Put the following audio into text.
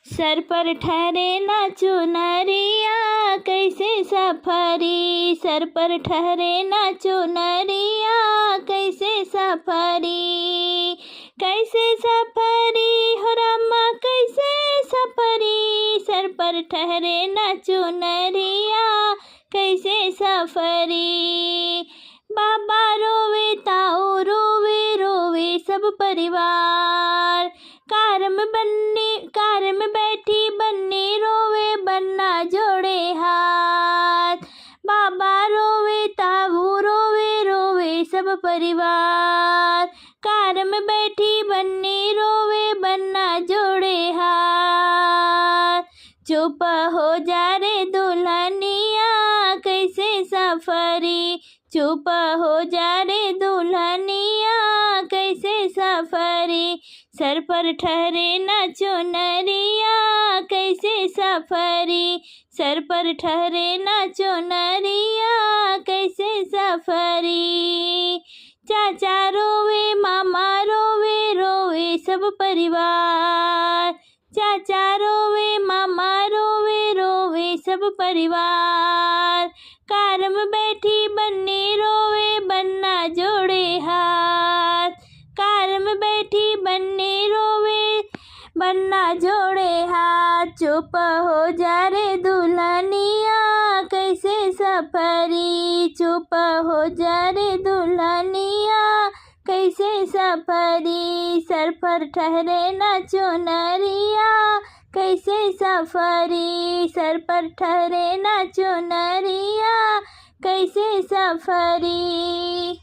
Sir पर ठहरे ना चुनरिया कैसे सफरी, सर पर ठहरे ना चुनरिया कैसे सफरी, कैसे सफरी हो रामा कैसे सफरी, सर पर ठहरे ना चुनरिया कैसे सफरी। बाबा रोवे ताऊ रोवे रोवे सब परिवार, कार में बैठी बन्नी रोवे बन्ना जोड़े हाथ। बाबा रोवे ताऊ रोवे रोवे सब परिवार, कार में बैठी बन्नी रोवे बन्ना जोड़े हाथ। चुप हो जा रे दुल्हनिया कैसे सफरी, चुप हो जा रे दुल्हनिया कैसे सफरी, सर पर ठहरे ना चुनरिया कैसे सफरी, सर पर ठहरे ना चुनरिया कैसे सफरी। चाचा रोवे मामा रोवे रोवे सब परिवार, चाचा रोवे मामा रोवे रोवे सब परिवार, कार में बैठी बन्नी रोवे बन्ना जोड़े हाथ, कार में बैठी बन्नी रोवे बन्ना जोड़े हाथ। चुप हो जा रे दुल्हनिया कैसे सफरी, चुप हो जा रे दुल्हनिया कैसे सफरी, सर पर ठहरे ना चुनरिया कैसे सफरी, सर पर ठहरे ना चुनरिया कैसे सफरी।